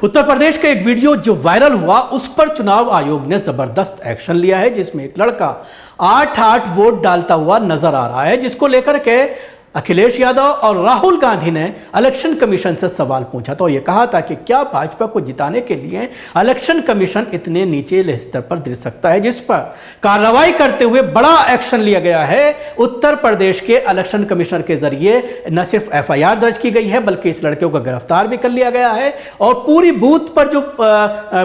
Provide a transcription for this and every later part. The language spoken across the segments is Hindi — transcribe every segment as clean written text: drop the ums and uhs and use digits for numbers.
उत्तर प्रदेश का एक वीडियो जो वायरल हुआ उस पर चुनाव आयोग ने जबरदस्त एक्शन लिया है, जिसमें एक लड़का 8-8 वोट डालता हुआ नजर आ रहा है, जिसको लेकर के अखिलेश यादव और राहुल गांधी ने इलेक्शन कमीशन से सवाल पूछा था और यह कहा था कि क्या भाजपा को जिताने के लिए इलेक्शन कमीशन इतने नीचे स्तर पर गिर सकता है, जिस पर कार्रवाई करते हुए बड़ा एक्शन लिया गया है। उत्तर प्रदेश के इलेक्शन कमिश्नर के जरिए न सिर्फ एफआईआर दर्ज की गई है बल्कि इस लड़के को गिरफ्तार भी कर लिया गया है और पूरी बूथ पर जो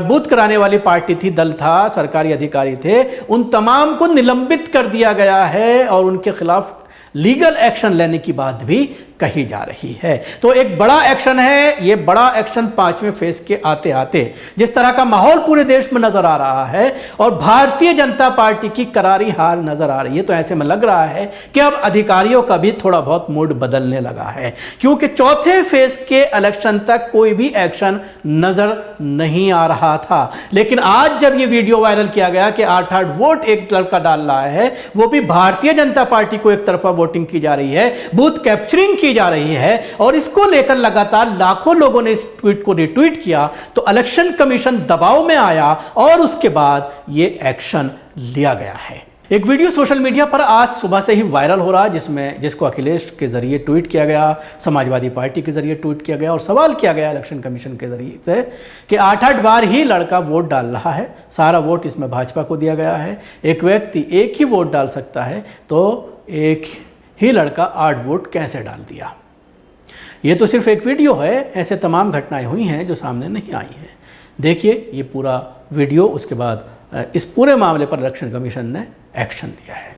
बूथ कराने वाली पार्टी थी, दल था, सरकारी अधिकारी थे, उन तमाम को निलंबित कर दिया गया है और उनके खिलाफ लीगल एक्शन लेने की बात भी कही जा रही है। तो एक बड़ा एक्शन है, ये बड़ा एक्शन 5वें फेज के आते आते जिस तरह का माहौल पूरे देश में नजर आ रहा है और भारतीय जनता पार्टी की करारी हार नजर आ रही है, तो ऐसे में लग रहा है कि अब अधिकारियों का भी थोड़ा बहुत मूड बदलने लगा है, क्योंकि चौथे फेज के इलेक्शन तक कोई भी एक्शन नजर नहीं आ रहा था। लेकिन आज जब यह वीडियो वायरल किया गया कि 8-8 वोट एक लड़का डाल रहा है, वो भी भारतीय जनता पार्टी को एक तरफा वोटिंग की जा रही है, बूथ कैप्चरिंग की जा रही है और इसको लेकर लगातार लाखों लोगों ने इस ट्वीट को रिट्वीट किया, तो इलेक्शन कमीशन दबाव में आया और उसके बाद यह एक्शन लिया गया है। एक वीडियो सोशल मीडिया पर आज सुबह से ही वायरल हो रहा है, जिसको अखिलेश के जरिए ट्वीट किया गया, समाजवादी पार्टी के जरिए ट्वीट किया गया और सवाल किया गया इलेक्शन कमीशन के जरिए से कि 8-8 बार ही लड़का वोट डाल रहा है, सारा वोट इसमें भाजपा को दिया गया है, एक व्यक्ति एक ही वोट डाल सकता है, तो एक ही लड़का 8 वोट कैसे डाल दिया। ये तो सिर्फ एक वीडियो है, ऐसे तमाम घटनाएं हुई हैं जो सामने नहीं आई हैं। देखिए ये पूरा वीडियो, उसके बाद इस पूरे मामले पर इलेक्शन कमीशन ने एक्शन लिया है।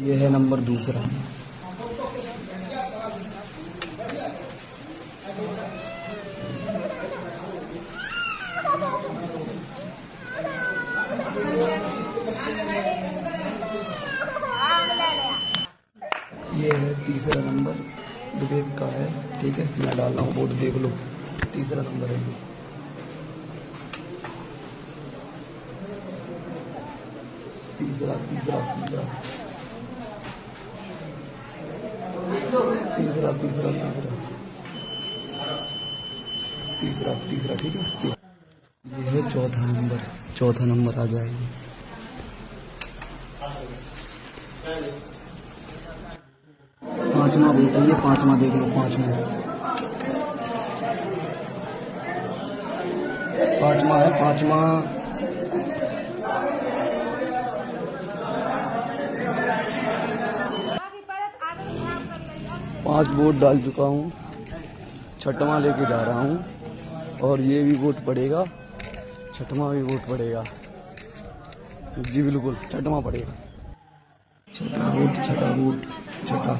ये है नंबर दूसरा। ये है तीसरा नंबर, विवेक का है, ठीक है, मैं डाल रहा हूँ वोट, देख लो, तीसरा नंबर है ये। तीसरा तीसरा तीसरा तीसरा तीसरा तीसरा तीसरा तीसरा ठीक है। ये है चौथा नंबर आ गया ये। पांचवा वोट है ये, पांचवा देख लो, पांचवा है, पांचवा 5 वोट डाल चुका हूँ, छठवां लेके जा रहा हूँ और ये भी वोट पड़ेगा, छठवां भी वोट पड़ेगा जी, बिल्कुल छठवां पड़ेगा, छठा वोट छठा।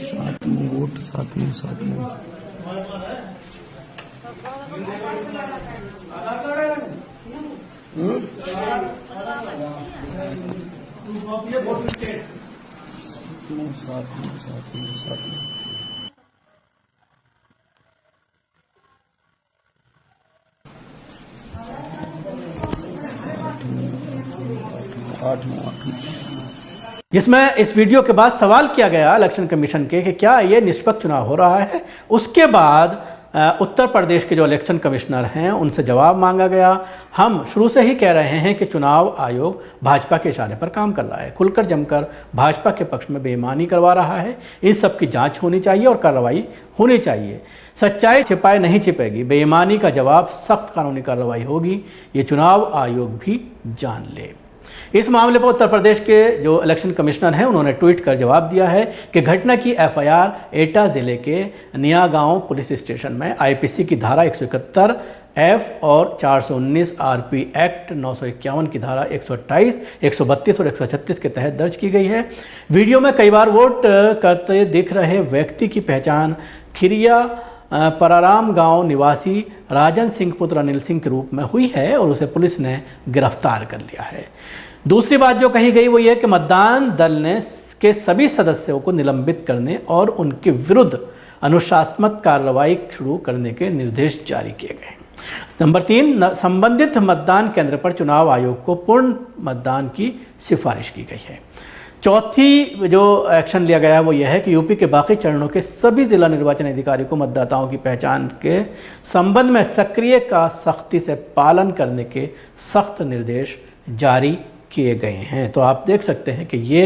सातवां वोट, सातवां जिसमें इस वीडियो के बाद सवाल किया गया इलेक्शन कमीशन के कि क्या ये निष्पक्ष चुनाव हो रहा है। उसके बाद उत्तर प्रदेश के जो इलेक्शन कमिश्नर हैं उनसे जवाब मांगा गया। हम शुरू से ही कह रहे हैं कि चुनाव आयोग भाजपा के इशारे पर काम कर रहा है, खुलकर जमकर भाजपा के पक्ष में बेईमानी करवा रहा है। इन सब की जांच होनी चाहिए और कार्रवाई होनी चाहिए। सच्चाई छिपाए नहीं छिपेगी, बेईमानी का जवाब सख्त कानूनी कार्रवाई होगी, ये चुनाव आयोग भी जान ले। इस मामले पर उत्तर प्रदेश के जो इलेक्शन कमिश्नर हैं उन्होंने ट्वीट कर जवाब दिया है कि घटना की एफआईआर एटा ज़िले के नियागांव पुलिस स्टेशन में आईपीसी की धारा 171 एफ और 419 आरपी एक्ट 951 की धारा 128, 132 और 136 के तहत दर्ज की गई है। वीडियो में कई बार वोट करते दिख रहे व्यक्ति की पहचान खिरिया पराराम गांव निवासी राजन सिंह पुत्र अनिल सिंह के रूप में हुई है और उसे पुलिस ने गिरफ्तार कर लिया है। दूसरी बात जो कही गई वो ये कि मतदान दल ने के सभी सदस्यों को निलंबित करने और उनके विरुद्ध अनुशासनात्मक कार्रवाई शुरू करने के निर्देश जारी किए गए। नंबर 3, संबंधित मतदान केंद्र पर चुनाव आयोग को पूर्ण मतदान की सिफारिश की गई है। चौथी जो एक्शन लिया गया है वो यह है कि यूपी के बाकी चरणों के सभी जिला निर्वाचन अधिकारी को मतदाताओं की पहचान के संबंध में सक्रिय का सख्ती से पालन करने के सख्त निर्देश जारी किए गए हैं। तो आप देख सकते हैं कि ये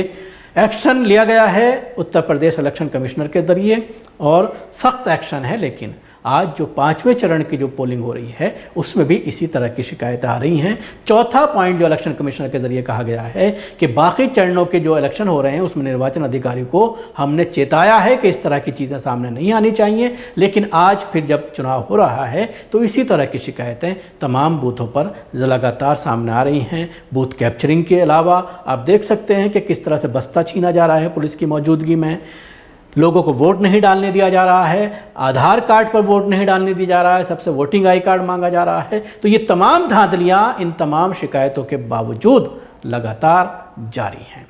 एक्शन लिया गया है उत्तर प्रदेश इलेक्शन कमिश्नर के जरिए और सख्त एक्शन है। लेकिन आज जो 5वें चरण की जो पोलिंग हो रही है उसमें भी इसी तरह की शिकायतें आ रही हैं। चौथा पॉइंट जो इलेक्शन कमिश्नर के जरिए कहा गया है कि बाकी चरणों के जो इलेक्शन हो रहे हैं उसमें निर्वाचन अधिकारी को हमने चेताया है कि इस तरह की चीज़ें सामने नहीं आनी चाहिए, लेकिन आज फिर जब चुनाव हो रहा है तो इसी तरह की शिकायतें तमाम बूथों पर लगातार सामने आ रही हैं। बूथ कैप्चरिंग के अलावा आप देख सकते हैं कि किस तरह से बस्ता छीना जा रहा है पुलिस की मौजूदगी में, लोगों को वोट नहीं डालने दिया जा रहा है, आधार कार्ड पर वोट नहीं डालने दिया जा रहा है, सबसे वोटिंग आई कार्ड मांगा जा रहा है। तो ये तमाम धांधलियाँ इन तमाम शिकायतों के बावजूद लगातार जारी हैं।